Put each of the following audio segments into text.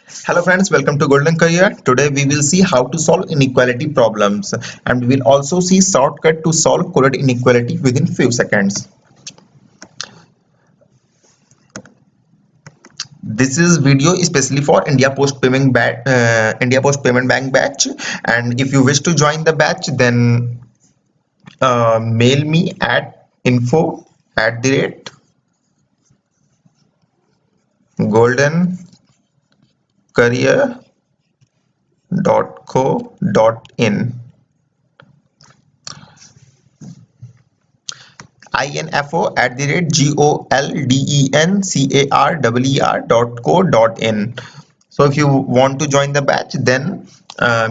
Hello friends, welcome to Golden Career. Today we will see how to solve inequality problems and we will also see shortcut to solve coded inequality within few seconds. This is video especially for India Post Payment Bank batch, and if you wish to join the batch then mail me at info@goldencareer.co.in info@goldencar.co.in. So if you want to join the batch then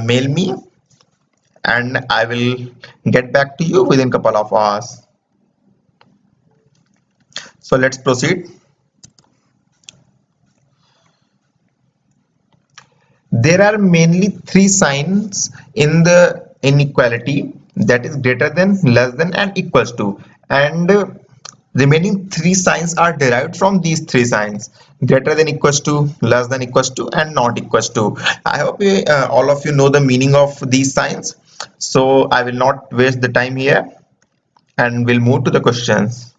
mail me and I will get back to you within couple of hours. So let's proceed. There are mainly three signs in the inequality, that is greater than, less than and equals to, and remaining three signs are derived from these three signs: greater than, equals to, less than, equals to and not equals to. I hope all of you know the meaning of these signs, so I will not waste the time here and we'll move to the questions.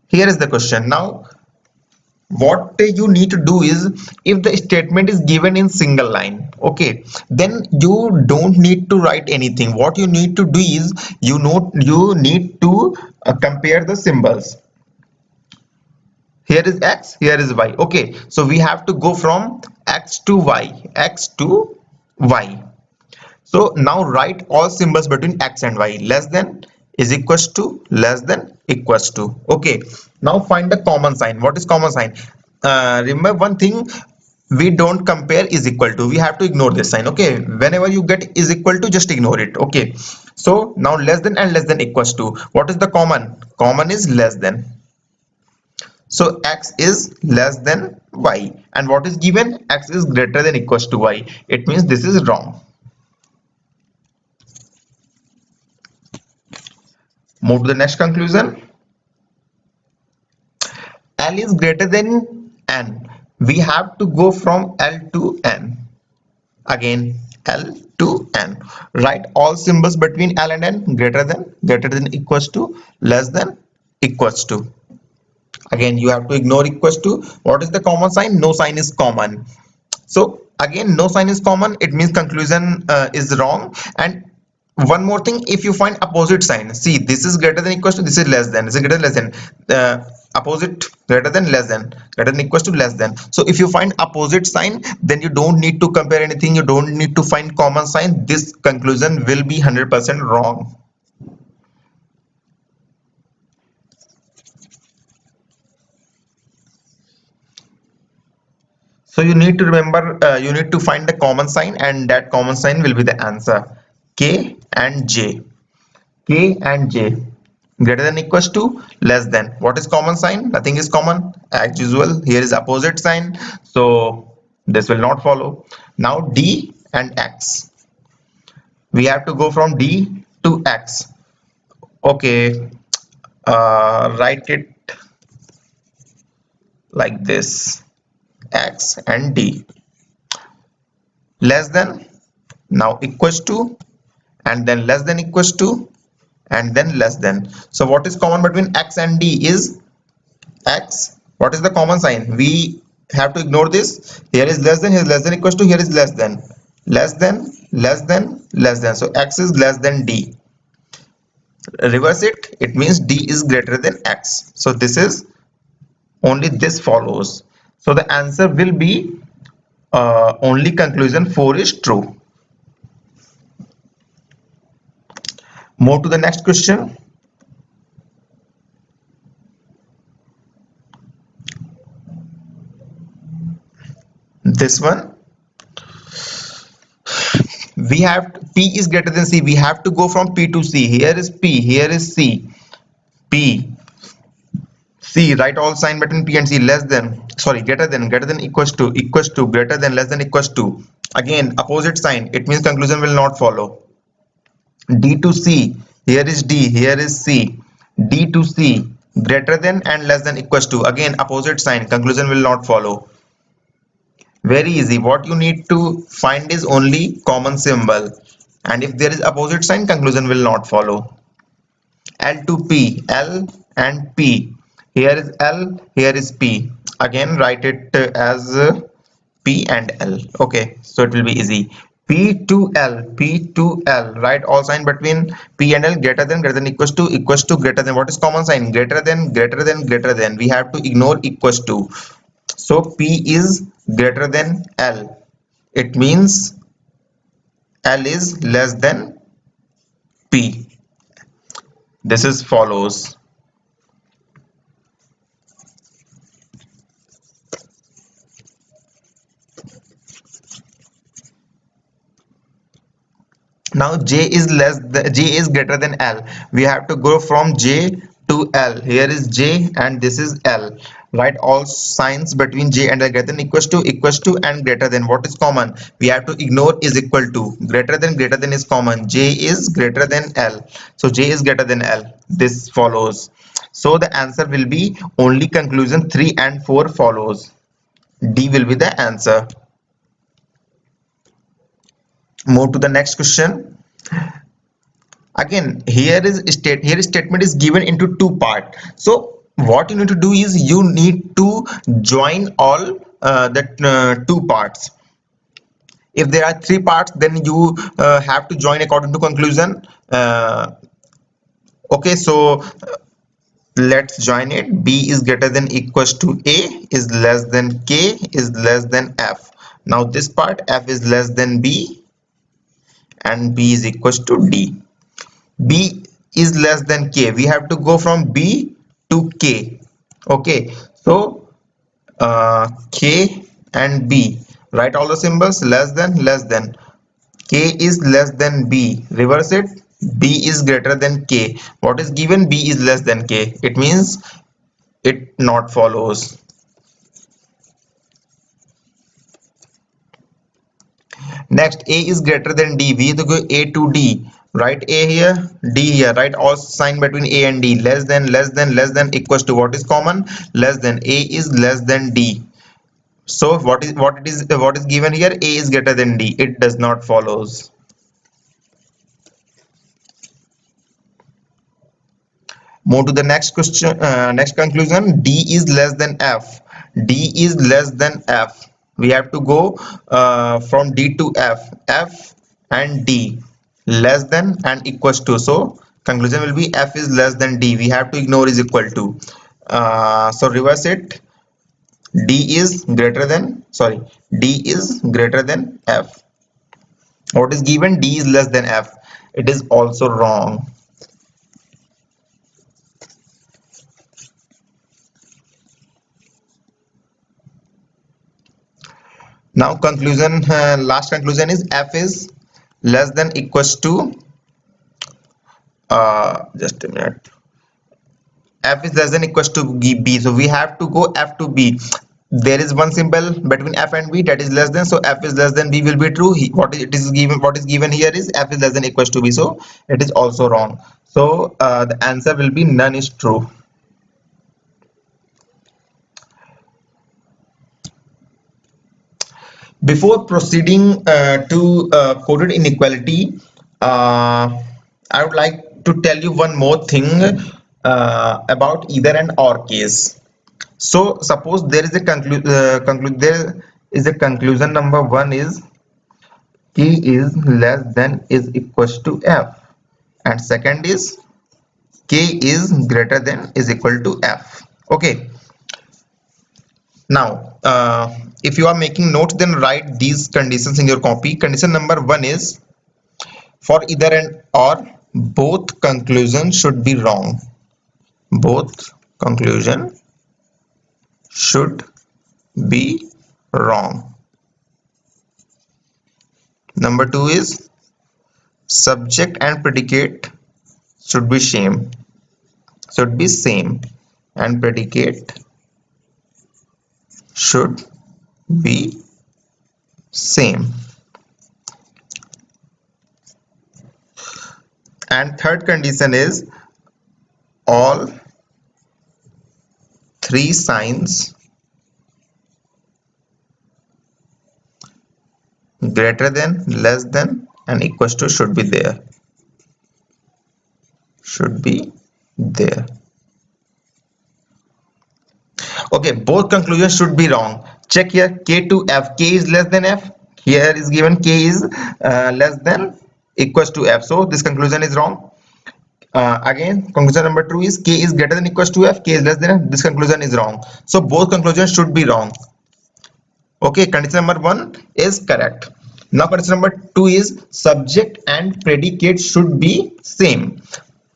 Here is the question. Now what you need to do is, if the statement is given in single line, okay, then you don't need to write anything. What you need to do is, you need to compare the symbols. Here is x, here is y. Okay, so we have to go from x to y. So now write all symbols between x and y. Less than, is equals to, less than, equals to. Okay, now find the common sign. What is common sign? Remember one thing, we don't compare is equal to, we have to ignore this sign. Okay, whenever you get is equal to, just ignore it. Okay, so now less than and less than equals to, what is the common? Common is less than. So x is less than y, and what is given? X is greater than equals to y. It means this is wrong. Move to the next conclusion. L is greater than n. We have to go from L to n. Again, L to n. Write all symbols between L and n. Greater than, equals to, less than, equals to. Again, you have to ignore equals to. What is the common sign? No sign is common. So again, no sign is common. It means conclusion is wrong. And one more thing, if you find opposite sign, see, this is greater than, equals to, this is less than, this is greater than, less than, opposite, greater than, less than, greater than, equals to, less than. So if you find opposite sign, then you don't need to compare anything, you don't need to find common sign. This conclusion will be 100% wrong. So you need to remember, you need to find the common sign, and that common sign will be the answer. K and J. K and J. Greater than, equals to, less than. What is common sign? Nothing is common as usual. Here is opposite sign, so this will not follow. Now D and X. We have to go from D to X. Okay, write it like this: X and D. Less than, now equals to, and then less than, equals to, and then less than. So what is common between X and D is X. What is the common sign? We have to ignore this. Here is less than, here is less than, equals to, here is less than, less than, less than, less than. So X is less than D. Reverse it, it means D is greater than X. So this is, only this follows. So the answer will be only conclusion 4 is true. Move to the next question. This one, we have P is greater than C. We have to go from P to C. Here is P, here is C. P, C. Write all sign between P and C. Less than, sorry, greater than, equals to, greater than, less than, equals to. Again, opposite sign. It means conclusion will not follow. D to C. Here is D, here is C. D to C. Greater than and less than, equals to. Again, opposite sign. Conclusion will not follow. Very easy. What you need to find is only common symbol, and if there is opposite sign, conclusion will not follow. L to P, L and P. Here is L, here is P. Again, write it as P and L. Okay, so it will be easy. P to L, P to L. Write all sign between P and L greater than equals to greater than. What is common sign? Greater than, greater than, greater than. We have to ignore equals to. So P is greater than L. It means L is less than P. This is follows. Now J is greater than L. We have to go from J to L. Here is J and this is L. Write all signs between J and L greater than equals to and greater than. What is common? We have to ignore is equal to. Greater than is common. J is greater than L. So J is greater than L. This follows. So the answer will be only conclusion 3 and 4 follows. D will be the answer. Move to the next question. Again, here statement is given into two part. So what you need to do is you need to join all the two parts. If there are three parts, then you have to join according to conclusion. Okay, so let's join it. B is greater than equals to A is less than K is less than F. Now this part, F is less than B and B is equals to D. B is less than K. We have to go from B to K. Okay, so K and B. Write all the symbols less than. K is less than B. Reverse it. B is greater than K. What is given? B is less than K. It means it not follows. Next, A is greater than D. We have to go A to D. Write A here, D here. Write all sign between A and D. Less than equals to. What is common? Less than. A is less than D. So what is given here? A is greater than D. It does not follows. Move to the next question. Next conclusion. D is less than F. D is less than F. We have to go from D to F. F and D less than and equals to. So conclusion will be F is less than D. We have to ignore is equal to. So reverse it. D is greater than, sorry, D is greater than F. What is given? D is less than F. It is also wrong. Now conclusion, last conclusion is F is less than equals to, just a minute, F is less than equals to B. So we have to go F to B. There is one symbol between F and B that is less than, so F is less than B will be true. What is given here is F is less than equals to B, so it is also wrong. So the answer will be none is true. Before proceeding to coded inequality, I would like to tell you one more thing about either and or case. So suppose there is a conclusion number one is K is less than is equals to F, and second is K is greater than is equal to F. Okay. Now, if you are making notes, then write these conditions in your copy. Condition number one is for either and or both conclusions should be wrong. Both conclusion should be wrong. Number two is subject and predicate should be same. And predicate should be same. And third condition is all three signs greater than, less than, and equals to should be there. Should be there. Okay, both conclusions should be wrong. Check here, k to f. K is less than f. Here is given k is less than equals to f. So this conclusion is wrong. Again, conclusion number 2 is k is greater than equals to f. K is less than f. This conclusion is wrong. So both conclusions should be wrong. Okay, condition number 1 is correct. Now condition number 2 is subject and predicate should be same.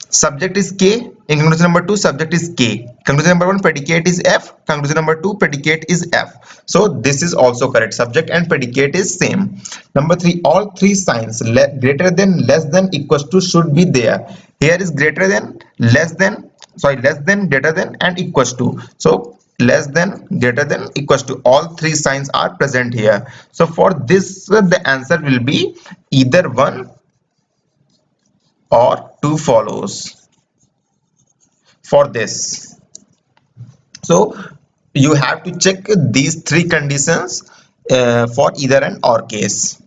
Subject is k. In conclusion number 2, subject is k. Conclusion number 1, predicate is f. Conclusion number 2, predicate is f. So this is also correct. Subject and predicate is same. Number 3, all three signs greater than, less than, equals to should be there. Here is greater than, less than, less than, greater than, and equals to. So less than, greater than, equals to, all three signs are present here. So for this the answer will be either 1 or 2 follows for this. So you have to check these three conditions for either and or case.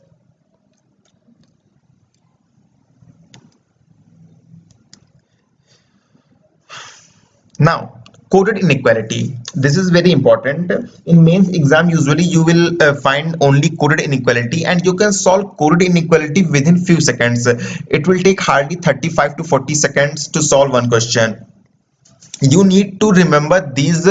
Now coded inequality, this is very important. In mains exam usually you will find only coded inequality, and you can solve coded inequality within few seconds. It will take hardly 35 to 40 seconds to solve one question. You need to remember these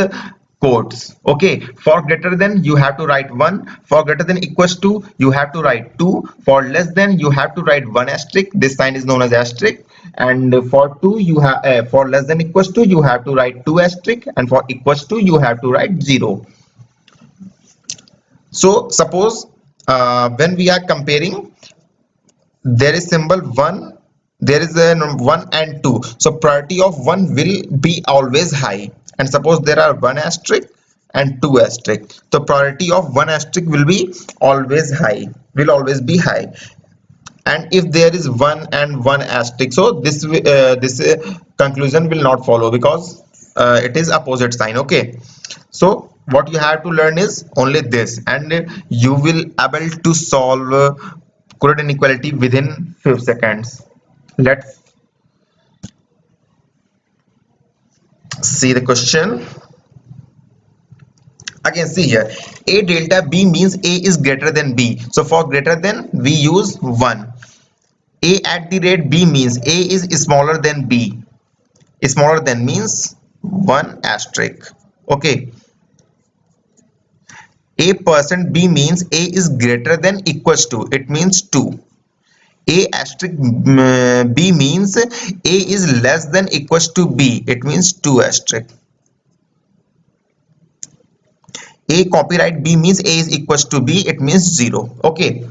codes. Okay, for greater than you have to write 1, for greater than equals to you have to write 2, for less than you have to write 1 asterisk, this sign is known as asterisk, and for 2 you have for less than equals to you have to write 2 asterisk, and for equals to you have to write 0. So suppose when we are comparing, there is symbol 1, there is a 1 and 2, so priority of 1 will be always high, and suppose there are 1 asterisk and 2 asterisk, so priority of 1 asterisk will be always high, will always be high. And if there is 1 and 1 asterisk, so this conclusion will not follow, because it is opposite sign. Okay, so what you have to learn is only this, and you will able to solve coded inequality within few seconds. Let's see the question. Again, see here, a delta b means a is greater than b. So for greater than we use 1. A at the rate b means a is smaller than b. Smaller than means 1 asterisk. Okay. A percent b means a is greater than equals to, it means 2. A asterisk b means a is less than equals to b, it means 2 asterisk. A copyright b means a is equals to b, it means 0. Okay,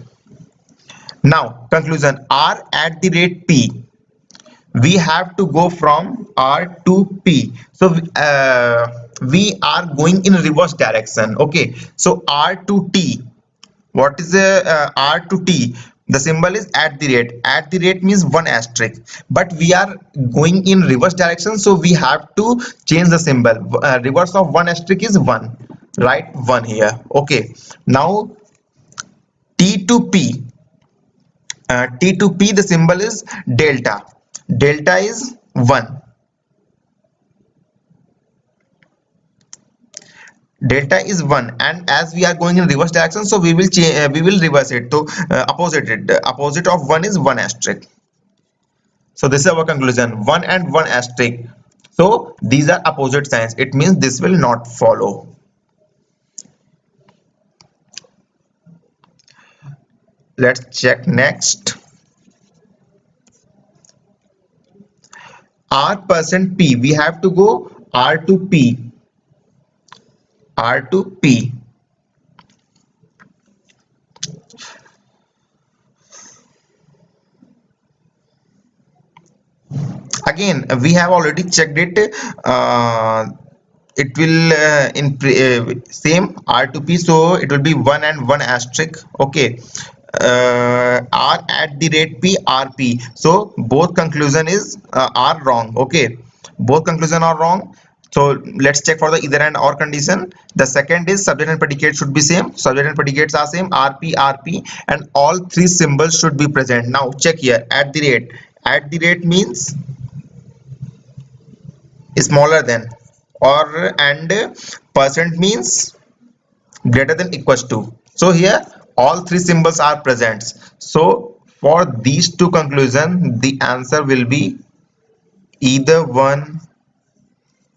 now conclusion, r at the rate p, we have to go from r to p. So we are going in reverse direction. Okay, so r to t, what is the r to t? The symbol is at the rate. At the rate means 1 asterisk, but we are going in reverse direction, so we have to change the symbol. Reverse of 1 asterisk is 1. Write 1 here. Okay, now t to p. T to p, the symbol is delta. Delta is 1. Delta is 1, and as we are going in reverse direction, so we will change, we will reverse it to opposite it. The opposite of 1 is 1 asterisk. So this is our conclusion, 1 and 1 asterisk. So these are opposite signs, it means this will not follow. Let's check next. R percent p, we have to go r to p. R to p. Again, we have already checked it. It will same r to p, so it will be 1 and 1 asterisk. Okay, r at the rate p, rp. So both conclusion is are wrong. Okay, both conclusion are wrong. So let's check for the either and or condition. The second is subject and predicate should be same. Subject and predicates are same, RP, RP, and all three symbols should be present. Now check here, at the rate. At the rate means smaller than, or and percent means greater than equals to. So here all three symbols are present. So for these two conclusions, the answer will be either one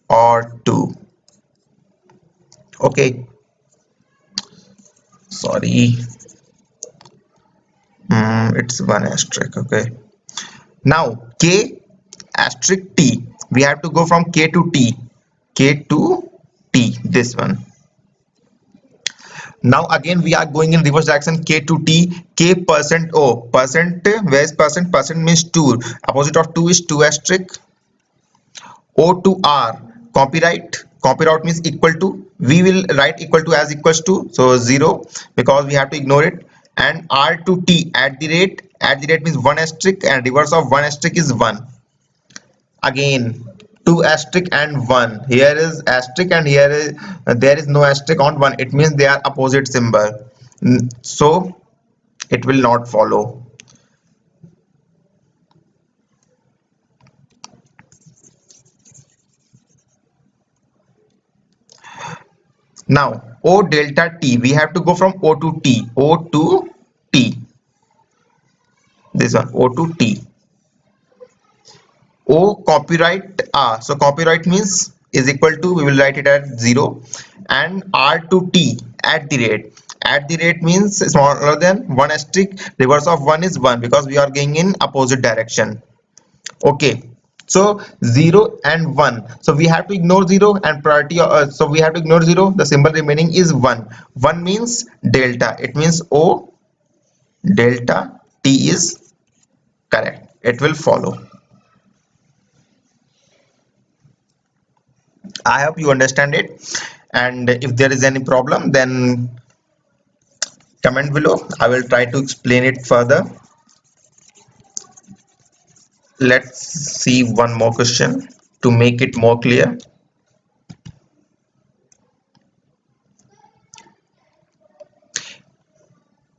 or two. Okay, sorry. It's one asterisk. Okay. Now K asterisk T. We have to go from K to T. K to T. This one. Now again we are going in reverse direction. K to T. K percent O. Percent. Where is percent? Percent means two. Opposite of two is two asterisk. O to R. Copyright. Copyright means equal to. We will write equal to as equals to. So 0 because we have to ignore it. And R to T at the rate. At the rate means one asterisk and reverse of one asterisk is one. Again two asterisk and one. Here is asterisk and here is there is no asterisk on one. It means they are opposite symbol. So it will not follow. Now O delta T. We have to go from O to T. O to T. This one O to T. O copyright R. So copyright means is equal to, we will write it at 0, and R to T at the rate. At the rate means smaller than one asterisk. Reverse of one is one because we are going in opposite direction. Okay. So 0 and 1. So we have to ignore 0 and priority. So we have to ignore 0. The symbol remaining is 1. 1 means delta. It means O delta T is correct. It will follow. I hope you understand it, and if there is any problem then comment below. I will try to explain it further. Let's see one more question to make it more clear.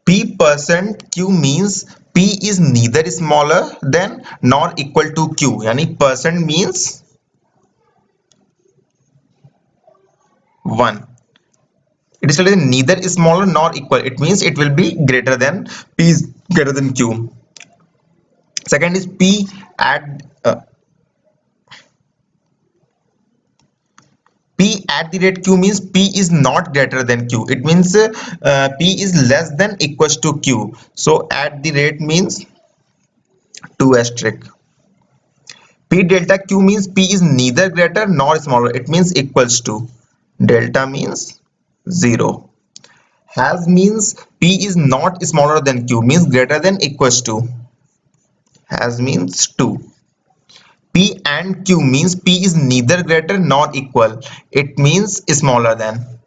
P percent Q means P is neither smaller than nor equal to Q. Yani percent means 1. It is neither smaller nor equal. It means it will be greater than, P is greater than Q. Second is P at P at the rate Q means P is not greater than Q. It means P is less than equals to Q. So at the rate means 2 asterisk. P delta Q means P is neither greater nor smaller. It means equals to. Delta means 0. Has means P is not smaller than Q means greater than equals to. Has means 2. P and Q means P is neither greater nor equal. It means smaller than.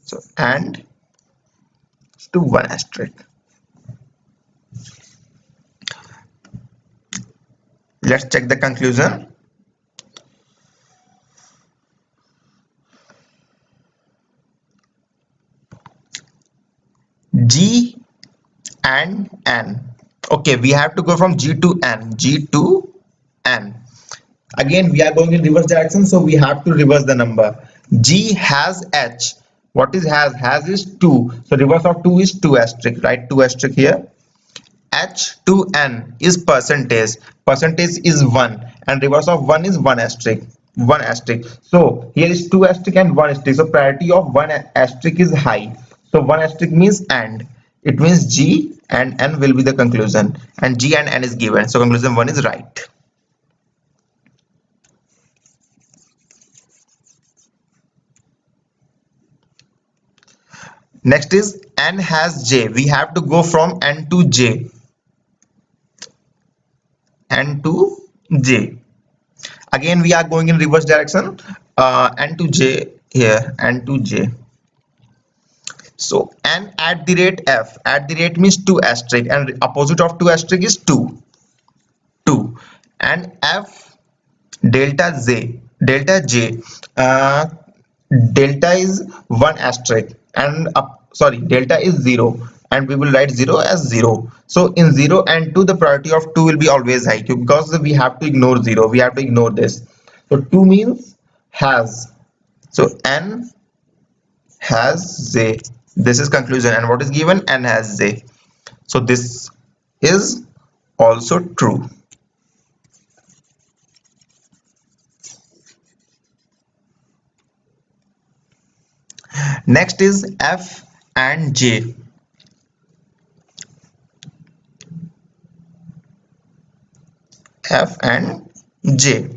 So and to 1 asterisk. Let's check the conclusion. G and N. Okay, we have to go from G to N. G to N. Again, we are going in reverse direction, so we have to reverse the number. G has H. What is has? Has is 2. So reverse of 2 is 2 asterisk. Write 2 asterisk here. H to N is percentage. Percentage is 1 and reverse of 1 is 1 asterisk. 1 asterisk. So here is 2 asterisk and 1 asterisk. So priority of 1 asterisk is high. So 1 asterisk means and. It means G and N will be the conclusion. And G and N is given. So conclusion 1 is right. Next is N has J. We have to go from N to J. N to J. Again we are going in reverse direction. N to J here. N to J. So N at the rate F. At the rate means 2 asterisk and opposite of 2 asterisk is 2. 2. And F delta J. delta j, uh, delta is 1 asterisk and sorry, delta is 0 and we will write 0 as 0. So in 0 and 2 the priority of 2 will be always high because we have to ignore 0, we have to ignore this. So 2 means has, so n has z, this is conclusion, and what is given, n has z, so this is also true. Next is f and j. F and j,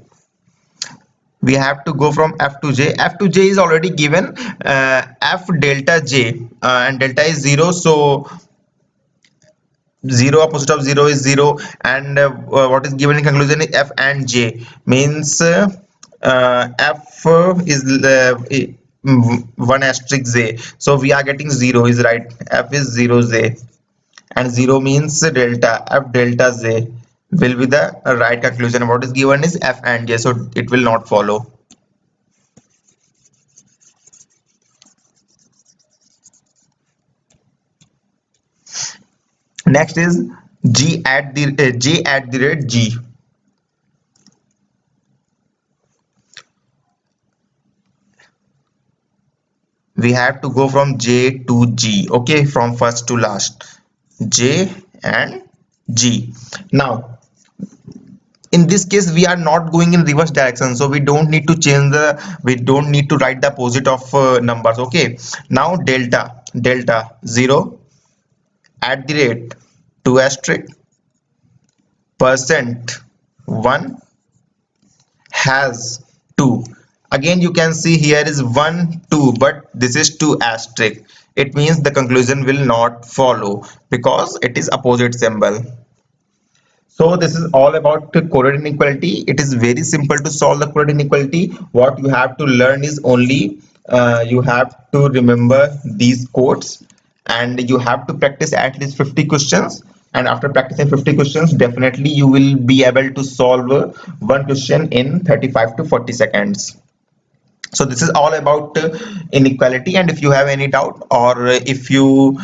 we have to go from f to j. F to j is already given, f delta j, and delta is 0, so 0 opposite of 0 is 0, and what is given in conclusion is f and j, means f is 1 asterisk z, so we are getting 0 is right, f is 0 z, and 0 means delta, f delta z will be the right conclusion. What is given is f and j, so it will not follow. Next is j at the rate g. We have to go from j to g, okay, from first to last, j and g. Now in this case we are not going in reverse direction, so we don't need to change the, we don't need to write the opposite of numbers, okay. Now delta 0 at the rate 2 asterisk percent 1 has 2. Again you can see here is 1 2, but this is 2 asterisk, it means the conclusion will not follow because it is opposite symbol. So this is all about the coded inequality. It is very simple to solve the coded inequality. What you have to learn is only you have to remember these codes, and you have to practice at least 50 questions. And after practicing 50 questions, definitely you will be able to solve one question in 35 to 40 seconds. So this is all about inequality, and if you have any doubt, or if you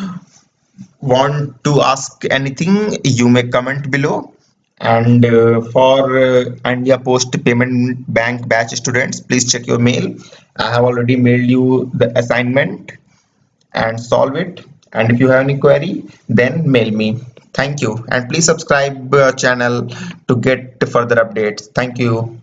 want to ask anything, you may comment below. And for India Post Payment Bank batch students, please check your mail. I have already mailed you the assignment and solve it. And if you have any query, then mail me. Thank you, and please subscribe channel to get further updates. Thank you.